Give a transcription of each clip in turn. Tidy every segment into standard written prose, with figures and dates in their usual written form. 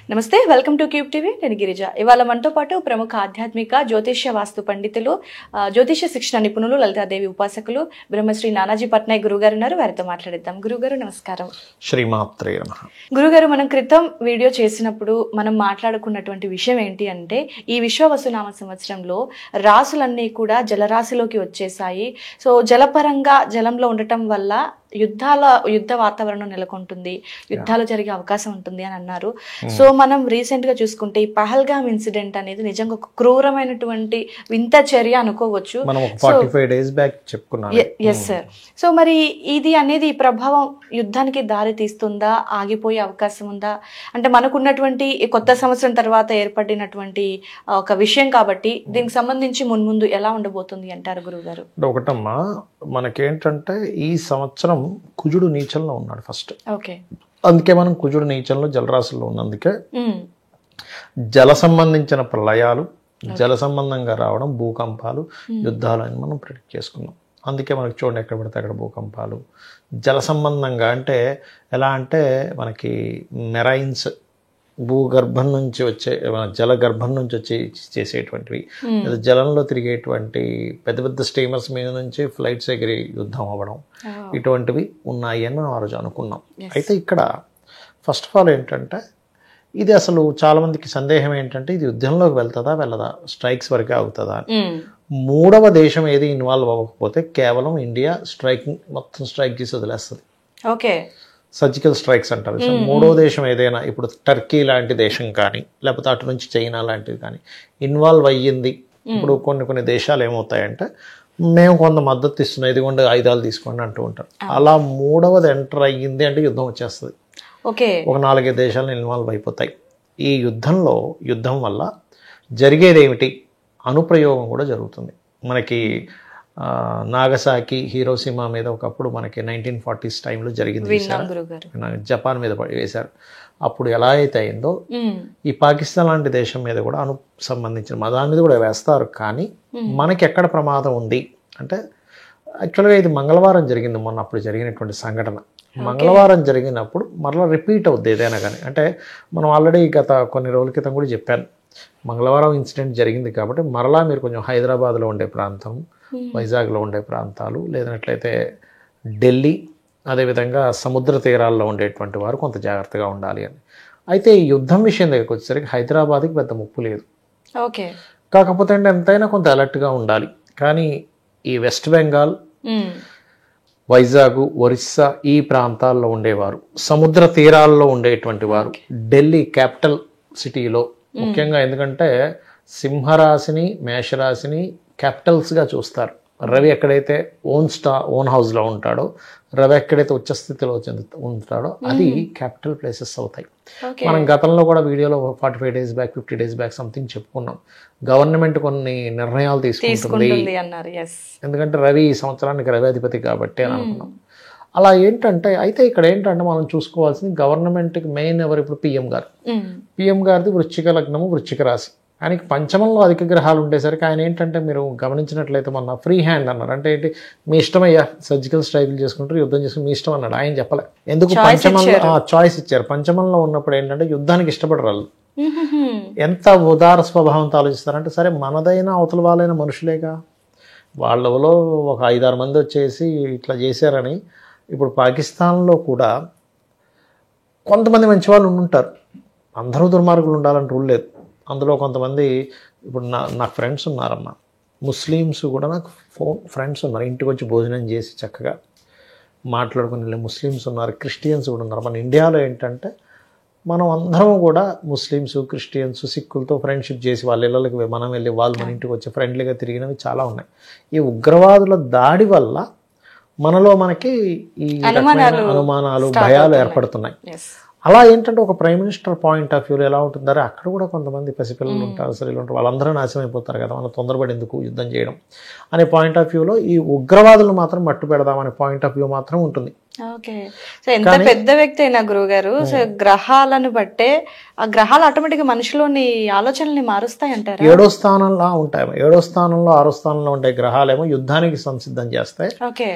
నమస్తే, welcome to cube TV. నేను గిరిజ. ఇవాళ మనతో పాటు ప్రముఖ ఆధ్యాత్మిక జ్యోతిష్య వాస్తు పండితులు, జ్యోతిష్య శిక్షణ నిపుణులు, లలితాదేవి ఉపాసకులు బ్రహ్మశ్రీ నానాజీ పట్నాయక్ గురుగారు ఉన్నారు. వారితో మాట్లాడిద్దాం. గురుగారు నమస్కారం. శ్రీమాత్రే నమః. గురుగారు, మనం క్రితం వీడియో చేసినప్పుడు మనం మాట్లాడుకున్నటువంటి విషయం ఏంటి అంటే, ఈ విశ్వవసునామ సంవత్సరంలో రాసులన్నీ కూడా జలరాశిలోకి వచ్చేసాయి. సో జలపరంగా జలంలో ఉండటం వల్ల యుద్ధ వాతావరణం నెలకొంటుంది, యుద్ధాలు జరిగే అవకాశం ఉంటుంది అని అన్నారు. సో మనం రీసెంట్ గా చూసుకుంటే ఈ పహల్గామ్ ఇన్సిడెంట్ అనేది నిజంగా ఒక క్రూరమైనటువంటి వింత చర్య అనుకోవచ్చు. Yes sir. సో మరి ఇది అనేది ఈ ప్రభావం యుద్ధానికి దారి తీస్తుందా, ఆగిపోయే అవకాశం ఉందా? అంటే మనకున్నటువంటి కొత్త సంవత్సరం తర్వాత ఏర్పడినటువంటి ఒక విషయం కాబట్టి దీనికి సంబంధించి మున్ముందు ఎలా ఉండబోతుంది అంటారు గురుగారు? ఒకటమ్మా, మనకేంటంటే ఈ సంవత్సరం కుజుడు నీచంలో ఉన్నాడు ఫస్ట్. ఓకే. అందుకే మనం కుజుడు నీచంలో జలరాశుల్లో ఉన్నందుకే జల సంబంధించిన ప్రళయాలు, జల సంబంధంగా రావడం, భూకంపాలు, యుద్ధాలు అని మనం ప్రిడిక్ట్ చేసుకున్నాం. అందుకే మనకి చూడండి, ఎక్కడ పడితే అక్కడ భూకంపాలు. జల సంబంధంగా అంటే ఎలా అంటే మనకి మెరైన్స్, భూగర్భం నుంచి వచ్చే, జల గర్భం నుంచి వచ్చి చేసేటువంటివి, జలంలో తిరిగేటువంటి పెద్ద పెద్ద స్టీమర్స్ మీద నుంచి ఫ్లైట్స్ ఎగిరి యుద్ధం అవ్వడం, ఇటువంటివి ఉన్నాయి అని మనం ఆ రోజు అనుకున్నాం. అయితే ఇక్కడ ఫస్ట్ ఆఫ్ ఆల్ ఏంటంటే, ఇది అసలు చాలా మందికి సందేహం ఏంటంటే, ఇది యుద్ధంలోకి వెళ్తుందా వెళ్ళదా, స్ట్రైక్స్ వరకే అవుతుందా అని. మూడవ దేశం ఏది ఇన్వాల్వ్ అవ్వకపోతే కేవలం ఇండియా మొత్తం స్ట్రైక్ చేసి వదిలేస్తుంది. ఓకే. సర్జికల్ స్ట్రైక్స్ అంటారు. సో మూడో దేశం ఏదైనా, ఇప్పుడు టర్కీ లాంటి దేశం కానీ, లేకపోతే అటు నుంచి చైనా లాంటిది కానీ ఇన్వాల్వ్ అయ్యింది. ఇప్పుడు కొన్ని దేశాలు ఏమవుతాయంటే, మేము కొంత మద్దతు ఇస్తున్నాం, ఇదిగోండి ఆయుధాలు తీసుకోండి అంటూ ఉంటారు. అలా మూడవది ఎంటర్ అయ్యింది అంటే యుద్ధం వచ్చేస్తుంది. ఓకే. ఒక 4-5 దేశాలను ఇన్వాల్వ్ అయిపోతాయి. ఈ యుద్ధం వల్ల జరిగేది ఏమిటి, అనుప్రయోగం కూడా జరుగుతుంది. మనకి నాగసాకి, హీరోషిమా మీద ఒకప్పుడు మనకి 1940s టైంలో జరిగింది, జపాన్ మీద వేశారు. అప్పుడు ఎలా అయితే అయిందో ఈ పాకిస్తాన్ లాంటి దేశం మీద కూడా సంబంధించిన దాని మీద కూడా వేస్తారు. కానీ మనకి ఎక్కడ ప్రమాదం ఉంది అంటే, యాక్చువల్గా ఇది మంగళవారం జరిగింది, మొన్న అప్పుడు జరిగినటువంటి సంఘటన. మంగళవారం జరిగినప్పుడు మరలా రిపీట్ అవుద్ది ఏదైనా కానీ. అంటే మనం ఆల్రెడీ గత కొన్ని రోజుల క్రితం కూడా చెప్పాను, మంగళవారం ఇన్సిడెంట్ జరిగింది కాబట్టి మరలా మీరు కొంచెం హైదరాబాద్లో ఉండే ప్రాంతం, వైజాగ్లో ఉండే ప్రాంతాలు, లేదన్నట్లయితే ఢిల్లీ, అదేవిధంగా సముద్ర తీరాల్లో ఉండేటువంటి వారు కొంత జాగ్రత్తగా ఉండాలి అని. అయితే ఈ యుద్ధం విషయం దగ్గరికి వచ్చేసరికి హైదరాబాద్కి పెద్ద ముప్పు లేదు. ఓకే. కాకపోతే అంటే ఎంతైనా కొంత అలర్ట్గా ఉండాలి. కానీ ఈ వెస్ట్ బెంగాల్, వైజాగ్, ఒరిస్సా ఈ ప్రాంతాల్లో ఉండేవారు, సముద్ర తీరాల్లో ఉండేటువంటి వారు, ఢిల్లీ క్యాపిటల్ సిటీలో ముఖ్యంగా, ఎందుకంటే సింహరాశిని, మేషరాశిని క్యాపిటల్స్గా చూస్తారు. రవి ఎక్కడైతే ఓన్ హౌస్లో ఉంటాడో, రవి ఎక్కడైతే ఉచ్చస్థితిలో ఉంటాడో అది క్యాపిటల్ ప్లేసెస్ అవుతాయి. మనం గతంలో కూడా వీడియోలో 45 days back, 50 days back something చెప్పుకున్నాం. గవర్నమెంట్ కొన్ని నిర్ణయాలు తీసుకుంటుంది, ఎందుకంటే రవి ఈ సంవత్సరానికి రవి అధిపతి కాబట్టి అని అనుకున్నాం. అలా ఏంటంటే, అయితే ఇక్కడ ఏంటంటే మనం చూసుకోవాల్సింది గవర్నమెంట్కి మెయిన్ ఎవరు, ఇప్పుడు పిఎం గారిది వృశ్చిక లగ్నము, వృశ్చిక రాశి. ఆయనకి పంచమంలో అధిక గ్రహాలు ఉండేసరికి ఆయన ఏంటంటే, మీరు గమనించినట్లయితే మొన్న ఫ్రీ హ్యాండ్ అన్నారు. అంటే ఏంటి, మీ ఇష్టమయ్యా, సర్జికల్ స్ట్రైకులు చేసుకుంటారు, యుద్ధం చేసుకుని మీ ఇష్టం అన్నాడు. ఆయన చెప్పలే, ఎందుకు పంచమంలో చాయిస్ ఇచ్చారు. పంచమంలో ఉన్నప్పుడు ఏంటంటే యుద్ధానికి ఇష్టపడరు. ఎంత ఉదార స్వభావంతో ఆలోచిస్తారంటే, సరే మనదైనా అవతల వాళ్ళైన మనుషులేగా, వాళ్ళలో ఒక 5-6 మంది వచ్చేసి ఇట్లా చేశారని. ఇప్పుడు పాకిస్తాన్లో కూడా కొంతమంది మంచి వాళ్ళు ఉంటారు, అందరూ దుర్మార్గులు ఉండాలని రూల్ లేదు. అందులో కొంతమంది, ఇప్పుడు నాకు ఫ్రెండ్స్ ఉన్నారమ్మా, ముస్లిమ్స్ కూడా నాకు ఫ్రెండ్స్ ఉన్నారు, ఇంటికి వచ్చి భోజనం చేసి చక్కగా మాట్లాడుకుని ముస్లిమ్స్ ఉన్నారు, క్రిస్టియన్స్ కూడా ఉన్నారు. మన ఇండియాలో ఏంటంటే, మనం అందరం కూడా ముస్లిమ్స్, క్రిస్టియన్స్, సిక్కులతో ఫ్రెండ్షిప్ చేసి వాళ్ళ ఇళ్ళకి మనం వెళ్ళి వాళ్ళు మన ఇంటికి వచ్చి ఫ్రెండ్లీగా తిరిగినవి చాలా ఉన్నాయి. ఈ ఉగ్రవాదుల దాడి వల్ల మనకి ఈ అనుమానాలు, భయాలు ఏర్పడుతున్నాయి. అలా ఏంటంటే, ఒక ప్రైమ్ మినిస్టర్ పాయింట్ ఆఫ్ వ్యూలో ఎలా ఉంటుందంటే, అక్కడ కూడా కొంతమంది పసిపిల్లలు ఉంటారు, స్త్రీలు ఉంటారు, వాళ్ళందరూ నాశనం అయిపోతారు కదా, మనం తొందరపడి ఎందుకు యుద్ధం చేయడం అనే పాయింట్ ఆఫ్ వ్యూలో ఈ ఉగ్రవాదులు మాత్రం మట్టు పెడదామనే పాయింట్ ఆఫ్ వ్యూ మాత్రం ఉంటుంది. ఓకే. సో ఎంత పెద్ద వ్యక్తి అయినా గురువుగారు, సో గ్రహాలను బట్టే ఆ గ్రహాలు ఆటోమేటిక్గా మనిషిలోని ఆలోచనల్ని మారుస్తాయి అంటారు. 7వ స్థానంలో ఉంటాయి, 7వ స్థానంలో 6వ స్థానంలో ఉండే గ్రహాలేమో యుద్ధానికి సంసిద్ధం చేస్తాయి. ఓకే.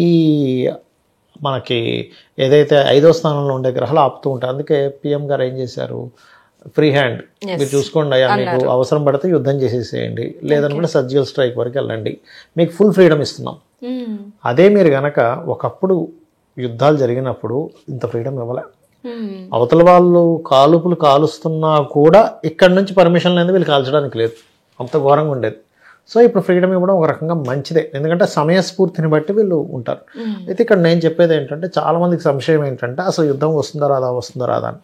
ఈ మనకి ఏదైతే 5వ స్థానంలో ఉండే గ్రహాలు ఆపుతూ ఉంటాయి. అందుకే పిఎం గారు ఏం చేశారు, ఫ్రీ హ్యాండ్, మీరు చూసుకోండి అయ్యా, మీకు అవసరం పడితే యుద్ధం చేసేసేయండి, లేదనుకుంటే సర్జికల్ స్ట్రైక్ వరకు వెళ్ళండి, మీకు ఫుల్ ఫ్రీడమ్ ఇస్తున్నాం. అదే మీరు గనక ఒకప్పుడు యుద్ధాలు జరిగినప్పుడు ఇంత ఫ్రీడమ్ ఇవ్వలే. అవతల వాళ్ళు కాలుపులు కాలుస్తున్నా కూడా ఇక్కడ నుంచి పర్మిషన్ లేదు, వీళ్ళు కాల్చడానికి లేదు, అంత ఘోరంగా ఉండేది. సో ఇప్పుడు ఫ్రీడమ్ ఇవ్వడం ఒక రకంగా మంచిదే, ఎందుకంటే సమయస్ఫూర్తిని బట్టి వీళ్ళు ఉంటారు. అయితే ఇక్కడ నేను చెప్పేది ఏంటంటే, చాలా మందికి సంశయం ఏంటంటే అసలు యుద్ధం వస్తుందా రాదా అని.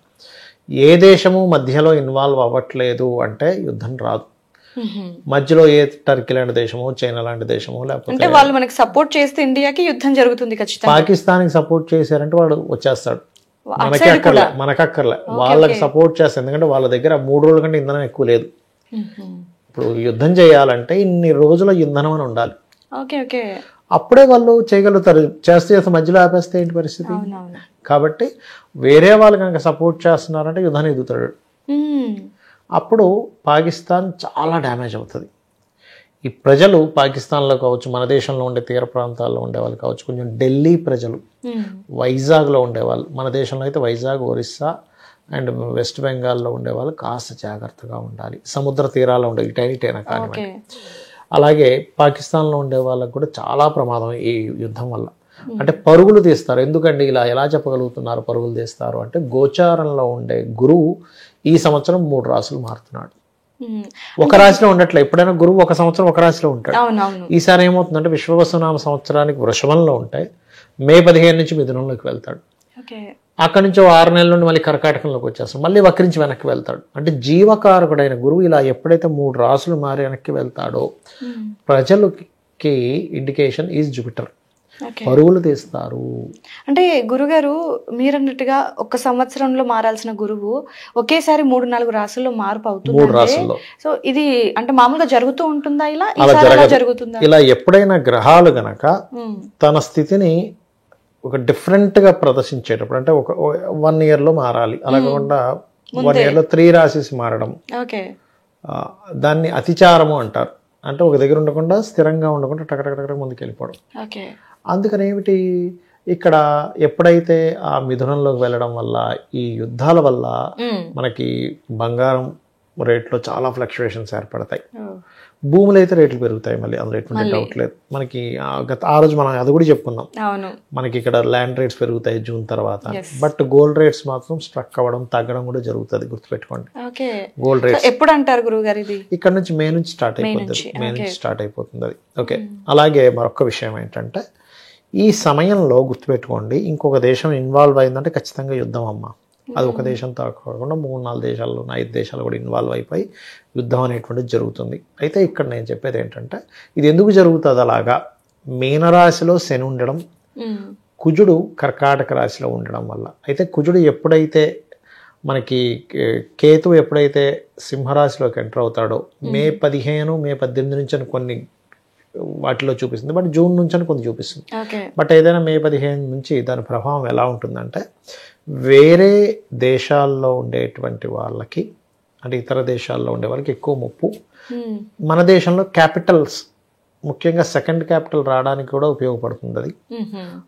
ఏ దేశము మధ్యలో ఇన్వాల్వ్ అవ్వట్లేదు అంటే యుద్ధం రాదు. మధ్యలో ఏ టర్కీ లాంటి దేశమో, చైనా లాంటి దేశమో, లేకపోతే వాళ్ళు మనకి సపోర్ట్ చేస్తే ఇండియాకి యుద్ధం జరుగుతుంది ఖచ్చితంగా. పాకిస్తాన్కి సపోర్ట్ చేశారంటే వాడు వచ్చేస్తాడు, మనకక్కర్లే, వాళ్ళకి సపోర్ట్ చేస్తారు. ఎందుకంటే వాళ్ళ దగ్గర 3 రోజుల కంటే ఇంధనం ఎక్కువ లేదు. ఇప్పుడు యుద్ధం చేయాలంటే ఇన్ని రోజుల ఇంధనం అని ఉండాలి, అప్పుడే వాళ్ళు చేయగలుగుతారు. చేస్తే మధ్యలో ఆపేస్తే ఏంటి పరిస్థితి? కాబట్టి వేరే వాళ్ళు కనుక సపోర్ట్ చేస్తున్నారంటే యుద్ధాన్ని ఎదుగుతాడు. అప్పుడు పాకిస్తాన్ చాలా డ్యామేజ్ అవుతుంది. ఈ ప్రజలు పాకిస్తాన్లో కావచ్చు, మన దేశంలో ఉండే తీర ప్రాంతాల్లో ఉండేవాళ్ళు కావచ్చు, కొంచెం ఢిల్లీ ప్రజలు, వైజాగ్లో ఉండేవాళ్ళు, మన దేశంలో అయితే వైజాగ్, ఒరిస్సా అండ్ వెస్ట్ బెంగాల్లో ఉండేవాళ్ళు కాస్త జాగ్రత్తగా ఉండాలి. సముద్ర తీరాల్లో ఉండే ఇటైనా కానివ్వండి. అలాగే పాకిస్తాన్లో ఉండే వాళ్ళకు కూడా చాలా ప్రమాదం ఈ యుద్ధం వల్ల. అంటే పరుగులు తీస్తారు. ఎందుకండి ఇలా ఎలా చెప్పగలుగుతున్నారు పరుగులు తీస్తారు అంటే, గోచారంలో ఉండే గురువు ఈ సంవత్సరం 3 రాశులు మారుతున్నాడు. ఒక రాశిలో ఉండట్లే. ఎప్పుడైనా గురువు ఒక సంవత్సరం ఒక రాశిలో ఉంటాడు. ఈసారి ఏమవుతుందంటే విశ్వవసునామ సంవత్సరానికి వృషభంలో ఉంటాయి, మే 15 నుంచి మిథునంలోకి వెళ్తాడు. అక్కడి నుంచి 6 నెలల నుండి మళ్ళీ కర్కాటకంలోకి వచ్చేస్తాడు, మళ్ళీ వక్రించి వెనక్కి వెళ్తాడు. అంటే జీవకారకుడైన గురువు ఇలా ఎప్పుడైతే 3 రాశులు మారి వెనక్కి వెళ్తాడో ప్రజలకి ఇండికేషన్ ఈజ్ జూపిటర్, పరుగులు తీస్తారు. అంటే గురుగారు మీరన్నట్టుగా ఒక సంవత్సరంలో మారాల్సిన గురువు ఒకేసారి 3-4 రాశుల్లో మార్పు అవుతుంది. 3 రాశుల్లో. సో ఇది అంటే మామూలుగా జరుగుతూ ఉంటుందా ఇలా? జరుగుతుందా? ఇలా ఎప్పుడైనా గ్రహాలు గనక తన స్థితిని ఒక డిఫరెంట్ గా ప్రదర్శించేటప్పుడు, అంటే ఒక 1 year లో మారాలి, అలా కాకుండా 1 year లో 3 రాశిస్ మారడం, దాన్ని అతిచారము అంటారు. అంటే ఒక దగ్గర ఉండకుండా స్థిరంగా ఉండకుండా టకటక ముందుకు వెళ్ళిపోవడం. అందుకని ఏమిటి, ఇక్కడ ఎప్పుడైతే ఆ మిథునంలోకి వెళ్ళడం వల్ల, ఈ యుద్ధాల వల్ల మనకి బంగారం రేట్లో చాలా ఫ్లక్చువేషన్స్ ఏర్పడతాయి. భూములు అయితే రేట్లు పెరుగుతాయి, మళ్ళీ అందులో ఎటువంటి డౌట్ లేదు. మనకి ఆ రోజు మనం అది కూడా చెప్పుకున్నాం, మనకి ఇక్కడ ల్యాండ్ రేట్స్ పెరుగుతాయి జూన్ తర్వాత. బట్ గోల్డ్ రేట్స్ మాత్రం స్ట్రక్ అవ్వడం, తగ్గడం కూడా జరుగుతుంది, గుర్తుపెట్టుకోండి. గోల్డ్ రేట్స్ ఎప్పుడు అంటారు గురుగారు? ఇది ఇక్కడ నుంచి మే నుంచి స్టార్ట్ అయిపోతుంది అది. ఓకే. అలాగే మరొక విషయం ఏంటంటే, ఈ సమయంలో గుర్తుపెట్టుకోండి, ఇంకొక దేశం ఇన్వాల్వ్ అయిందంటే ఖచ్చితంగా యుద్ధం అమ్మ. అది ఒక దేశంతో కాకుండా 3-4 దేశాల్లో, 5 దేశాలు కూడా ఇన్వాల్వ్ అయిపోయి యుద్ధం అనేటువంటిది జరుగుతుంది. అయితే ఇక్కడ నేను చెప్పేది ఏంటంటే, ఇది ఎందుకు జరుగుతుంది అలాగా, మీనరాశిలో శని ఉండడం, కుజుడు కర్కాటక రాశిలో ఉండడం వల్ల. అయితే కుజుడు ఎప్పుడైతే మనకి కేతువు ఎప్పుడైతే సింహరాశిలోకి ఎంటర్ అవుతాడో, మే 15, మే 18 నుంచి అని కొన్ని వాటిలో చూపిస్తుంది, బట్ జూన్ నుంచి అని కొన్ని చూపిస్తుంది. బట్ ఏదైనా మే 15 నుంచి దాని ప్రభావం ఎలా ఉంటుందంటే, వేరే దేశాల్లో ఉండేటువంటి వాళ్ళకి, అంటే ఇతర దేశాల్లో ఉండే వాళ్ళకి ఎక్కువ ముప్పు. మన దేశంలో క్యాపిటల్స్, ముఖ్యంగా సెకండ్ క్యాపిటల్ రావడానికి కూడా ఉపయోగపడుతుంది అది.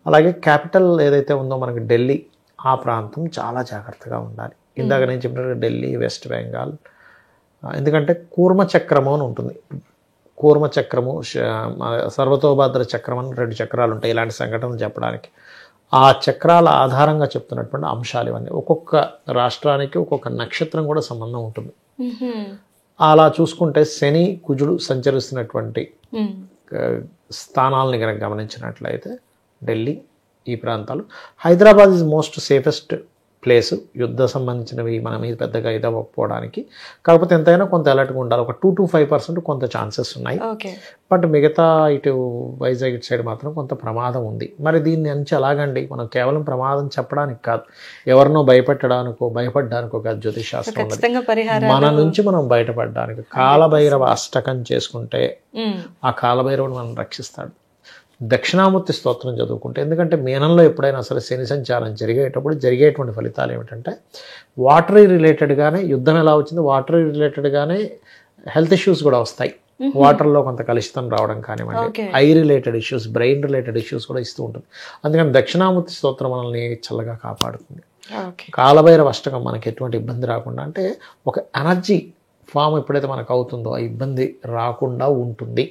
అలాగే క్యాపిటల్ ఏదైతే ఉందో మనకి ఢిల్లీ, ఆ ప్రాంతం చాలా జాగ్రత్తగా ఉండాలి. ఇందాక నేను చెప్పినట్టు ఢిల్లీ, వెస్ట్ బెంగాల్, ఎందుకంటే కూర్మ చక్రము అని ఉంటుంది. కూర్మ చక్రము, సర్వతోభద్ర చక్రం అని 2 చక్రాలు ఉంటాయి ఇలాంటి సంఘటనలు చెప్పడానికి. ఆ చక్రాల ఆధారంగా చెప్తున్నటువంటి అంశాలు ఇవన్నీ. ఒక్కొక్క రాష్ట్రానికి ఒక్కొక్క నక్షత్రం కూడా సంబంధం ఉంటుంది. అలా చూసుకుంటే శని, కుజుడు సంచరిస్తున్నటువంటి స్థానాలని కనుక గమనించినట్లయితే ఢిల్లీ, ఈ ప్రాంతాలు, Hyderabad is most safest place యుద్ధ సంబంధించినవి మన మీద పెద్దగా ఇదవ్వకపోవడానికి. కాకపోతే ఎంతైనా కొంత అలర్ట్గా ఉండాలి. ఒక 2 to 5% కొంత ఛాన్సెస్ ఉన్నాయి. బట్ మిగతా ఇటు వైజాగ్ ఇటు సైడ్ మాత్రం కొంత ప్రమాదం ఉంది. మరి దీన్ని నుంచి ఎలాగండి, మనం కేవలం ప్రమాదం చెప్పడానికి కాదు, ఎవరినో భయపడ్డానికో కాదు జ్యోతిష్ శాస్త్రం. మన నుంచి మనం బయటపడడానికి కాలభైరవ అష్టకం చేసుకుంటే ఆ కాలభైరవుడు మనం రక్షిస్తాడు. దక్షిణామూర్తి స్తోత్రం చదువుకుంటే, ఎందుకంటే మీనంలో ఎప్పుడైనా సరే శని సంచారం జరిగేటప్పుడు జరిగేటువంటి ఫలితాలు ఏమిటంటే, వాటరీ రిలేటెడ్గానే యుద్ధం ఎలా వచ్చింది, వాటరీ రిలేటెడ్గానే హెల్త్ ఇష్యూస్ కూడా వస్తాయి. వాటర్లో కొంత కలుషితం రావడం కానివ్వండి, I related issues, brain related issues కూడా ఇస్తూ ఉంటుంది. అందుకని దక్షిణామూర్తి స్తోత్రం మనల్ని చల్లగా కాపాడుతుంది. ఓకే. కాలభైరవ అష్టకం మనకి ఎటువంటి ఇబ్బంది రాకుండా, అంటే ఒక ఎనర్జీ ఫామ్ ఎప్పుడైతే మనకు అవుతుందో ఆ ఇబ్బంది రాకుండా ఉంటుంది.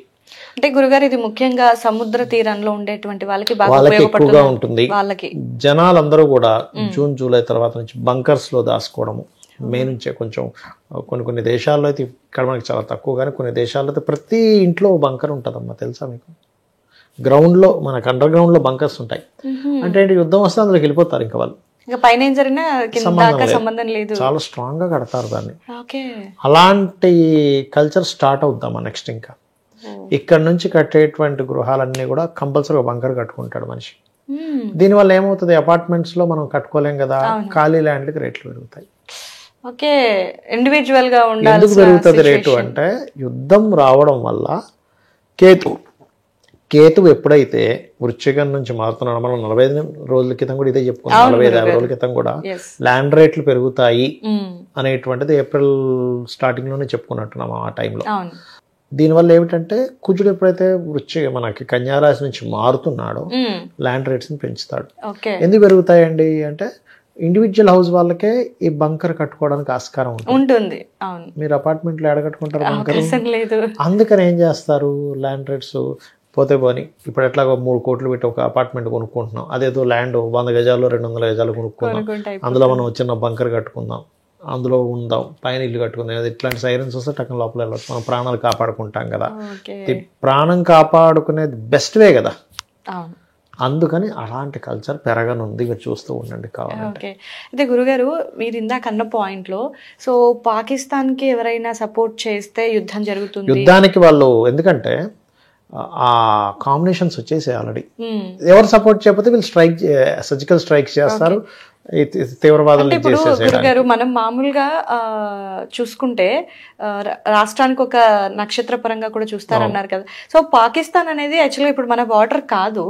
అంటే గురుగారు ఇది ముఖ్యంగా సముద్ర తీరంలో ఉండేటువంటి వాళ్ళకి బాగా వాళ్ళకి ఎక్కువగా ఉపయోగపడుతుంది ఉంటుంది. వాళ్ళకి. జనాలందరూ కూడా జూన్ జూలై తర్వాత నుంచి బంకర్స్ లో దాచుకోవడము, మే నుంచే కొంచెం కొన్ని దేశాల్లో అయితే, ఇక్కడ మనకి చాలా తక్కువ, కానీ కొన్ని దేశాల్లో అయితే ప్రతి ఇంట్లో బంకర్ ఉంటుందమ్మా, తెలుసా మీకు? గ్రౌండ్లో, మనకు అండర్ గ్రౌండ్లో బంకర్స్ ఉంటాయి. అంటే ఏంటి, యుద్ధం వస్తే అందులోకి వెళ్ళిపోతారు ఇంకా వాళ్ళు, ఇంకా పైన ఏం జరిగినా కింద దాకా సంబంధం లేదు. చాలా స్ట్రాంగ్ గా కడతారు దాన్ని. ఓకే. అలాంటి కల్చర్ స్టార్ట్ అవుద్దామా నెక్స్ట్. ఇంకా ఇక్కడ నుంచి కట్టేటువంటి గృహాలన్నీ కూడా కంపల్సరీ బంకర్ కట్టుకుంటాడు మనిషి. దీనివల్ల ఏమవుతుంది, అపార్ట్మెంట్స్ లో మనం కట్టుకోలేం కదా, ఖాళీ ల్యాండ్కి రేట్లు పెరుగుతాయి. ఓకే, ఇండివిజువల్ గా ఉండాలి. ఎందుకు పెరుగుతుంది రేటు అంటే, యుద్ధం రావడం వల్ల కేతువు ఎప్పుడైతే వృశ్చికం నుంచి మారుతున్నాడు, మనం 45 రోజుల క్రితం కూడా ఇదే చెప్పుకున్నాం, 45 రోజుల క్రితం కూడా ల్యాండ్ రేట్లు పెరుగుతాయి అనేటువంటిది ఏప్రిల్ స్టార్టింగ్ లోనే చెప్పుకున్నట్టున్నాం ఆ టైంలో. దీనివల్ల ఏమిటంటే, కుజుడు ఎప్పుడైతే మనకి కన్యారాశి నుంచి మారుతున్నాడో ల్యాండ్ రేట్స్ ని పెంచుతాడు. ఎందుకు పెరుగుతాయండి అంటే, ఇండివిజువల్ హౌస్ వాళ్ళకే ఈ బంకర్ కట్టుకోవడానికి ఆస్కారం ఉంటుంది. మీరు అపార్ట్మెంట్లో ఎడ కట్టుకుంటారు బంకర్? అందుకని ఏం చేస్తారు, ల్యాండ్ రేట్స్ పోతే పోని, ఇప్పుడు ఎట్లాగో 3 కోట్లు పెట్టి ఒక అపార్ట్మెంట్ కొనుక్కుంటున్నాం, అదేదో ల్యాండ్ 100 గజాలు 200 గజాలు కొనుక్కుందాం, అందులో మనం చిన్న బంకర్ కట్టుకుందాం, అందులో ఉందాం, పైన ఇల్లు కట్టుకుందాం, ఇట్లాంటి సైరన్స్ వస్తే టక్కన లోపల వెళ్ళవచ్చు, మనం ప్రాణాలు కాపాడుకుంటాం కదా. ప్రాణం కాపాడుకునేది బెస్ట్ వే కదా. అందుకని అలాంటి కల్చర్ పెరగనుంది, మీరు చూస్తూ ఉండండి కావాలంటే. అయితే గురుగారు, మీరు ఇందాక అన్న పాయింట్ లో, సో పాకిస్తాన్ కి ఎవరైనా సపోర్ట్ చేస్తే యుద్ధం జరుగుతుంది, యుద్ధానికి వాళ్ళు, ఎందుకంటే ఆ కాంబినేషన్స్ వచ్చేసాయి ఆల్రెడీ. ఎవరు సపోర్ట్ చేయకపోతే వీళ్ళు సర్జికల్ స్ట్రైక్స్ చేస్తారు, తీవ్రవాదులు. ఇప్పుడు గురుగారు, మనం మామూలుగా చూసుకుంటే రాష్ట్రానికి ఒక నక్షత్ర పరంగా కూడా చూస్తారన్నారు కదా. సో పాకిస్తాన్ అనేది యాక్చువల్గా ఇప్పుడు మన బార్డర్ కాదు.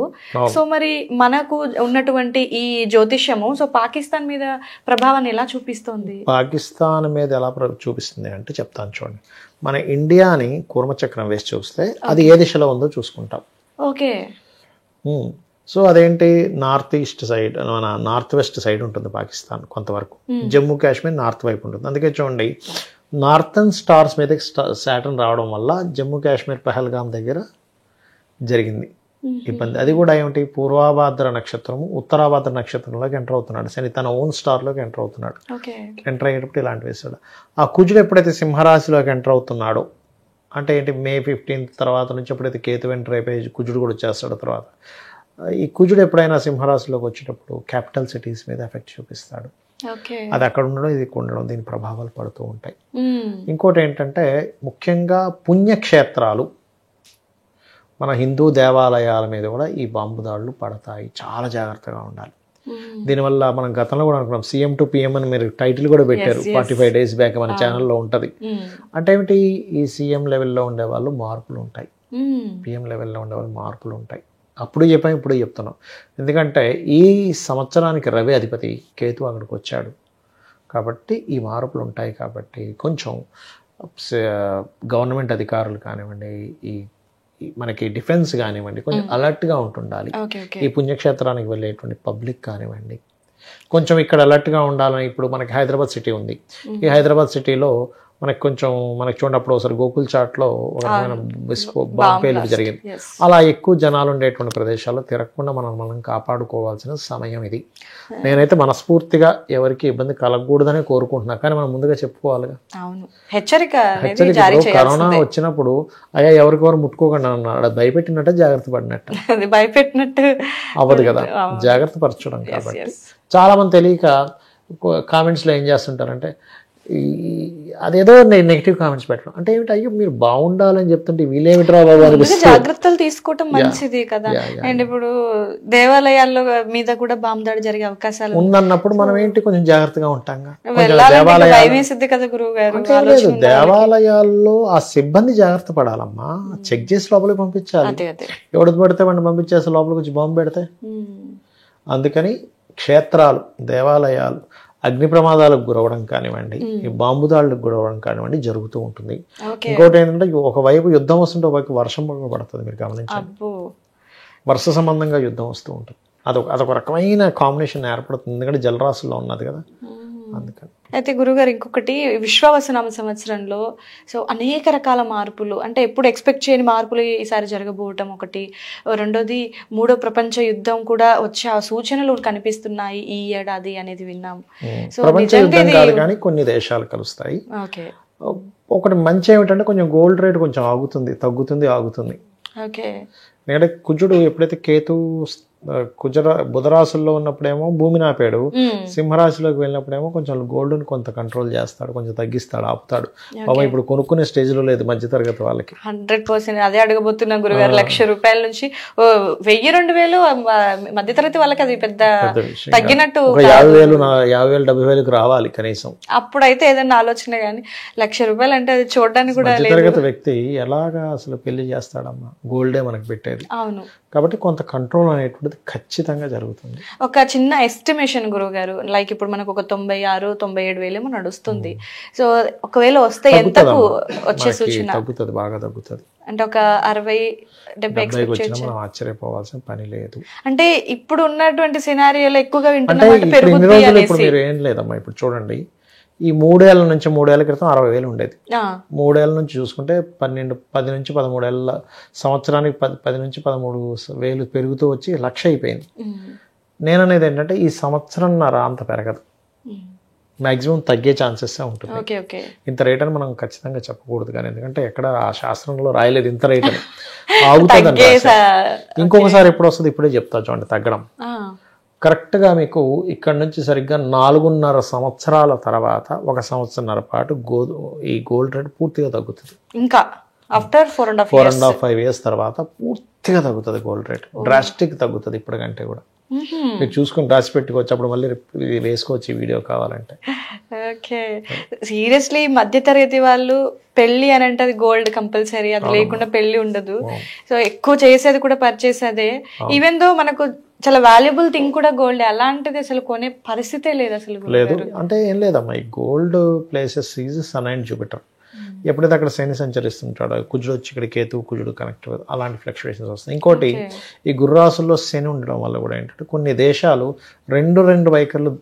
సో మరి మనకు ఉన్నటువంటి ఈ జ్యోతిష్యము సో పాకిస్తాన్ మీద ప్రభావాన్ని ఎలా చూపిస్తుంది? పాకిస్తాన్ మీద ఎలా చూపిస్తుంది అంటే చెప్తాను చూడండి. మన ఇండియాని కూర్మచక్రం వేసి చూస్తే అది ఏ దిశలో ఉందో చూసుకుంటాం. ఓకే. సో అదేంటి, నార్త్ ఈస్ట్ సైడ్, మన నార్త్ వెస్ట్ సైడ్ ఉంటుంది పాకిస్తాన్ కొంతవరకు, జమ్మూ కాశ్మీర్ నార్త్ వైపు ఉంటుంది. అందుకే చూడండి, నార్థన్ స్టార్స్ మీద సాటర్న్ రావడం వల్ల జమ్మూ కాశ్మీర్ పహల్గాం దగ్గర జరిగింది ఇబ్బంది. అది కూడా ఏమిటి, పూర్వాభాద్ర నక్షత్రము ఉత్తరాభాద్ర నక్షత్రంలోకి ఎంటర్ అవుతున్నాడు శని, తన ఓన్ స్టార్లోకి ఎంటర్ అవుతున్నాడు. ఎంటర్ అయ్యేటప్పుడు ఇలాంటి వేస్తాడు. ఆ కుజుడు ఎప్పుడైతే సింహరాశిలోకి ఎంటర్ అవుతున్నాడో, అంటే ఏంటి, May 15 తర్వాత నుంచి ఎప్పుడైతే కేతు ఎంటర్ అయిపోయి కుజుడు కూడా వచ్చేస్తాడు తర్వాత, ఈ కుజుడు ఎప్పుడైనా సింహరాశిలోకి వచ్చేటప్పుడు క్యాపిటల్ సిటీస్ మీద ఎఫెక్ట్ చూపిస్తాడు. అది అక్కడ ఉండడం, ఇది ఉండడం, దీని ప్రభావాలు పడుతూ ఉంటాయి. ఇంకోటి ఏంటంటే, ముఖ్యంగా పుణ్యక్షేత్రాలు, మన హిందూ దేవాలయాల మీద కూడా ఈ బాంబు దాడులు పడతాయి, చాలా జాగ్రత్తగా ఉండాలి. దీనివల్ల మనం గతంలో కూడా అనుకున్నాం, CM to PM అని మీరు టైటిల్ కూడా పెట్టారు 45 days బ్యాక్, మన ఛానల్లో ఉంటుంది. అంటే ఏమిటి, ఈ CM లెవెల్లో ఉండే వాళ్ళు మార్పులు ఉంటాయి, PM లెవెల్లో ఉండే వాళ్ళు మార్పులు ఉంటాయి. అప్పుడు చెప్పాం, ఇప్పుడు చెప్తున్నాం. ఎందుకంటే ఈ సంవత్సరానికి రవి అధిపతి కేతు అక్కడికి వచ్చాడు కాబట్టి ఈ మార్పులు ఉంటాయి. కాబట్టి కొంచెం గవర్నమెంట్ అధికారులు కానివ్వండి, ఈ మనకి డిఫెన్స్ కానివ్వండి, కొంచెం అలర్ట్గా ఉంటుండాలి. ఈ పుణ్యక్షేత్రానికి వెళ్ళేటువంటి పబ్లిక్ కానివ్వండి, కొంచెం ఇక్కడ అలర్ట్గా ఉండాలని. ఇప్పుడు మనకి హైదరాబాద్ సిటీ ఉంది, ఈ హైదరాబాద్ సిటీలో మనకి చూడండి, అప్పుడు ఒకసారి గోకుల్ చాట్లో ఒక రకమైన బాంబు పేలుడు జరిగింది. అలా ఎక్కువ జనాలు ఉండేటువంటి ప్రదేశాల్లో తిరగకుండా మనం కాపాడుకోవాల్సిన సమయం ఇది. నేనైతే మనస్ఫూర్తిగా ఎవరికి ఇబ్బంది కలగకూడదని కోరుకుంటున్నా, కానీ మనం ముందుగా చెప్పుకోవాలిగా. హెచ్చరిక. కరోనా వచ్చినప్పుడు అయ్యా ఎవరికెవరు ముట్టుకోకుండా అన్నాడు, భయపెట్టినట్టే జాగ్రత్త పడినట్టు, భయపెట్టినట్టు అవ్వదు కదా, జాగ్రత్త పరచడం. కాబట్టి చాలా మంది తెలియక కామెంట్స్లో ఏం చేస్తుంటారంటే, అదేదో నెగిటివ్ కామెంట్స్ పెట్టడం అంటే ఏమిటి, అయ్యో మీరు బాగుండాలని చెప్తుంటే వీళ్ళేమిట్రా బాబు అనిపిస్తుంది. జాగ్రత్తలు తీసుకోవటం మంచిది కదా. అండ్ ఇప్పుడు దేవాలయాల్లో మీద కూడా బాంబు దాడి జరిగే అవకాశాలు ఉందన్నప్పుడు మనం ఏంటి, కొంచెం జాగ్రత్తగా ఉంటాం. దేవాలయాల్లో ఆ సిబ్బంది జాగ్రత్త పడాలమ్మా, చెక్ చేసి లోపలికి పంపించాలి. ఎవడు పడితే వాడిని పంపించేస్తే లోపలికి వచ్చి బాంబు పెడితే. అందుకని క్షేత్రాలు, దేవాలయాలు అగ్ని ప్రమాదాలకు గురవడం కానివ్వండి, ఈ బాంబు దాడులకు గురవడం కానివ్వండి జరుగుతూ ఉంటుంది. ఇంకోటి ఏంటంటే, ఒకవైపు యుద్ధం వస్తుంటే ఒకవైపు వర్షం పడుతుంది. మీరు గమనించండి, వర్ష సంబంధంగా యుద్ధం వస్తూ ఉంటుంది. అదొక రకమైన కాంబినేషన్ ఏర్పడుతుంది, ఎందుకంటే జలరాశుల్లో ఉన్నది కదా, అందుకని. అయితే గురుగారు ఇంకొకటి విశ్వావసునామ సంవత్సరంలో సో అనేక రకాల మార్పులు, అంటే ఎప్పుడు ఎక్స్పెక్ట్ చేయని మార్పులు ఈసారి జరగబోవటం ఒకటి, రెండోది మూడో ప్రపంచ యుద్ధం కూడా వచ్చే ఆ సూచనలు కనిపిస్తున్నాయి ఈ ఏడాది అనేది విన్నాం. సో ప్రపంచ యుద్ధం కాదు కానీ కొన్ని దేశాలు కలుస్తాయి. ఓకే, ఒకటి మంచి ఏమిటంటే కొంచెం గోల్డ్ రేట్ కొంచెం ఆగుతుంది, తగ్గుతుంది, ఆగుతుంది. ఓకే, ఎందుకంటే కుజుడు ఎప్పుడైతే కేతు బుధరాశుల్లో ఉన్నప్పుడేమో భూమిని ఆపాడు, సింహరాశిలోకి వెళ్ళినప్పుడేమో కొంచెం గోల్డ్ని కొంత కంట్రోల్ చేస్తాడు, కొంచెం తగ్గిస్తాడు, ఆపుతాడు. బాబా ఇప్పుడు కొనుక్కునే స్టేజ్ లో లేదు మధ్యతరగతి వాళ్ళకి. 100% అదే అడగబోతున్నా గురుగారు. ₹1,00,000 నుంచి 1,000-2,000 మధ్యతరగతి వాళ్ళకి అది పెద్ద తగ్గినట్టు. 50,000 70,000 రావాలి కనీసం. అప్పుడైతే ఏదన్నా ఆలోచన, కానీ ₹1,00,000 అంటే అది చూడడానికి కూడా మధ్యతరగతి వ్యక్తి ఎలాగా అసలు పెళ్లి చేస్తాడమ్మా, గోల్డే మనకు పెట్టేది. అవును, కాబట్టి కొంత కంట్రోల్ అనేటువంటిది ఖచ్చితంగా జరుగుతుంది. ఒక చిన్న ఎస్టిమేషన్ గురువు గారు, లైక్ ఇప్పుడు మనకు ఒక 96-97 ఏమో నడుస్తుంది. సో ఒకవేళ వస్తే ఎంతకు వచ్చే సూచన? తగ్గుతుంది, బాగా తగ్గుతుంది. అంటే ఒక 60-70 మనం ఆశ్చర్యపోవాల్సిన పని లేదు. అంటే ఇప్పుడు ఉన్నటువంటి సినారియోలో ఎక్కువగా అంటే ఇప్పుడు మీరు ఏం లేదమ్మా, ఇప్పుడు చూడండి, ఈ 3 ఏళ్ల నుంచి 3 ఏళ్ల క్రితం 60,000 ఉండేది. 3 ఏళ్ల నుంచి చూసుకుంటే 10 నుంచి 13 ఏళ్ళ సంవత్సరానికి 10 నుంచి 13,000 పెరుగుతూ వచ్చి 1,00,000 అయిపోయింది. నేను అనేది ఏంటంటే ఈ సంవత్సరంన్నర అంత పెరగదు, మాక్సిమం తగ్గే ఛాన్సెస్ ఉంటుంది. ఇంత రేట్ అని మనం ఖచ్చితంగా చెప్పకూడదు, కానీ ఎందుకంటే ఎక్కడ ఆ శాస్త్రంలో రాయలేదు ఇంత రేట్ అని. ఆగుతుంది. ఇంకొకసారి ఎప్పుడు వస్తుంది ఇప్పుడే చెప్తా చూడండి, తగ్గడం కరెక్ట్గా మీకు ఇక్కడ నుంచి సరిగ్గా 4.5 సంవత్సరాల తర్వాత 1 సంవత్సరంన్నర పాటు ఈ గోల్డ్ రేట్ పూర్తిగా తగ్గుతుంది. ఇంకా ఆఫ్టర్ 4.5 years తర్వాత పూర్తిగా తగ్గుతుంది గోల్డ్ రేట్, డ్రాస్టిక్ తగ్గుతుంది ఇప్పటికంటే కూడా. మీరు చూసుకుని రాసి పెట్టుకోవచ్చు, అప్పుడు మళ్ళీ వేసుకోవచ్చు ఈ వీడియో కావాలంటే. ఓకే, సీరియస్లీ మధ్యతరగతి వాళ్ళు పెళ్లి అని అంటే అది గోల్డ్ కంపల్సరీ, అది లేకుండా పెళ్లి ఉండదు. సో ఎక్కువ చేసేది కూడా పర్చేస్ అదే, ఈవెన్ దో మనకు చాలా వాల్యుబుల్ థింగ్ కూడా గోల్డ్, అలాంటిది అసలు కొనే పరిస్థితే లేదు అసలు. లేదు అంటే ఏం లేదమ్మా, ఈ gold places is sun and Jupiter. ఎప్పుడైతే అక్కడ శని సంచరిస్తుంటాడో, కుజుడు వచ్చి ఇక్కడ కేతు కుజుడు కనెక్ట్, అలాంటి ఫ్లక్చువేషన్స్ వస్తాయి. ఇంకోటి ఈ గుర్రాసుల్లో శని ఉండడం వల్ల కూడా ఏంటంటే కొన్ని దేశాలు రెండు వైఖరులు,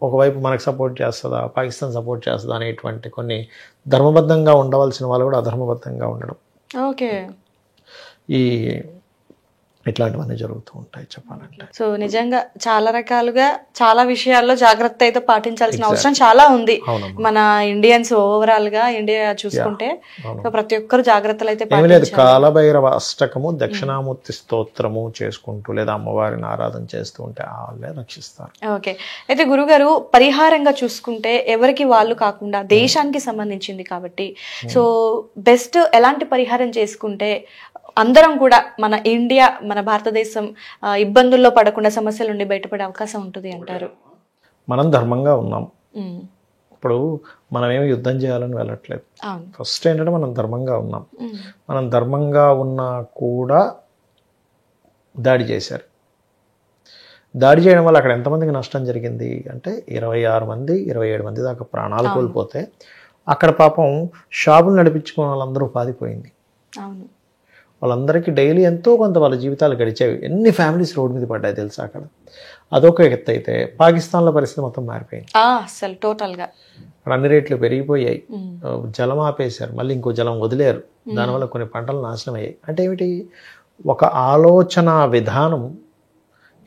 ఒకవైపు మనకు సపోర్ట్ చేస్తుందా, పాకిస్తాన్ సపోర్ట్ చేస్తుందా అనేటువంటి కొన్ని ధర్మబద్ధంగా ఉండవలసిన వాళ్ళు కూడా అధర్మబద్ధంగా ఉండడం, ఓకే, ఈ ఇట్లాంటివన్నీ జరుగుతూ ఉంటాయి చెప్పాలంటే. సో నిజంగా చాలా రకాలుగా చాలా విషయాల్లో జాగ్రత్త అయితే పాటించాల్సిన అవసరం చాలా ఉంది. మన ఇండియన్స్ ఓవరాల్ గా ఇండియా చూసుకుంటే ప్రతి ఒక్కరు జాగ్రత్తలు అయితే పాటించాలి. కాలభైరవ అష్టకము, దక్షిణామూర్తి స్తోత్రము చేసుకుంటూ లేదా అమ్మవారిని ఆరాధన చేస్తూ ఉంటే వాళ్ళే రక్షిస్తారు. ఓకే, అయితే గురుగారు పరిహారంగా చూసుకుంటే ఎవరికి వాళ్ళు కాకుండా దేశానికి సంబంధించింది కాబట్టి, సో బెస్ట్ ఎలాంటి పరిహారం చేసుకుంటే అందరం కూడా మన ఇండియా, మన భారతదేశం ఇబ్బందుల్లో పడకుండా, సమస్యల నుండి బయటపడే అవకాశం ఉంటుంది అంటారు? మనం ధర్మంగా ఉన్నాం. ఇప్పుడు మనం ఏమి యుద్ధం చేయాలని వెళ్ళట్లేదు. ఫస్ట్ ఏంటంటే మనం ధర్మంగా ఉన్నాం. మనం ధర్మంగా ఉన్నా కూడా దాడి చేశారు. దాడి చేయడం వల్ల అక్కడ ఎంతమందికి నష్టం జరిగింది అంటే 26 మంది 27 మంది దాకా ప్రాణాలు కోల్పోతే, అక్కడ పాపం షాపులు నడిపించుకున్న వాళ్ళందరూ బాధిపోయింది. వాళ్ళందరికీ డైలీ ఎంతో కొంత వాళ్ళ జీవితాలు గడిచేవి. ఎన్ని ఫ్యామిలీస్ రోడ్డు మీద పడ్డాయి తెలుసా అక్కడ. అదొక ఎత్తు అయితే పాకిస్తాన్లో పరిస్థితి మొత్తం మారిపోయింది అసలు టోటల్గా. అక్కడ అన్ని రేట్లు పెరిగిపోయాయి, జలం ఆపేశారు, మళ్ళీ ఇంకో జలం వదిలేరు, దానివల్ల కొన్ని పంటలు నాశనం అయ్యాయి. అంటే ఏమిటి, ఒక ఆలోచన విధానం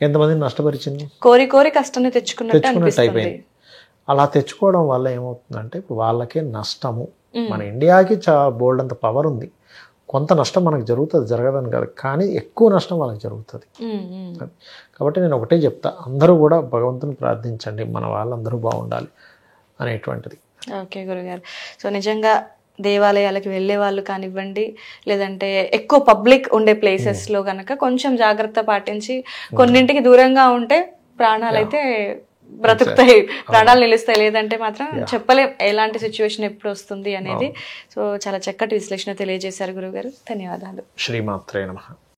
ఎంతమందిని నష్టపరిచింది, కోరి కష్టాన్ని తెచ్చుకున్నట్టు అయిపోయింది. అలా తెచ్చుకోవడం వల్ల ఏమవుతుందంటే ఇప్పుడు వాళ్ళకే నష్టము. మన ఇండియాకి బోల్డ్ అంత పవర్ ఉంది, కొంత నష్టం మనకు జరుగుతుంది, జరగదని కాదు, కానీ ఎక్కువ నష్టం వాళ్ళకి జరుగుతుంది. కాబట్టి నేను ఒకటే చెప్తా, అందరూ కూడా భగవంతుని ప్రార్థించండి, మన వాళ్ళందరూ బాగుండాలి అనేటువంటిది. ఓకే గురుగారు, సో నిజంగా దేవాలయాలకు వెళ్ళే వాళ్ళు కానివ్వండి, లేదంటే ఎక్కువ పబ్లిక్ ఉండే ప్లేసెస్లో కనుక కొంచెం జాగ్రత్త పాటించి కొన్నింటికి దూరంగా ఉంటే ప్రాణాలైతే బ్రతుకుతాయి, ప్రాణాలు నిలుస్తాయి. లేదంటే మాత్రం చెప్పలేం ఎలాంటి సిచ్యువేషన్ ఎప్పుడు వస్తుంది అనేది. సో చాలా చక్కటి విశ్లేషణ తెలియజేశారు గురుగారు, ధన్యవాదాలు. శ్రీమాత్రే నమః.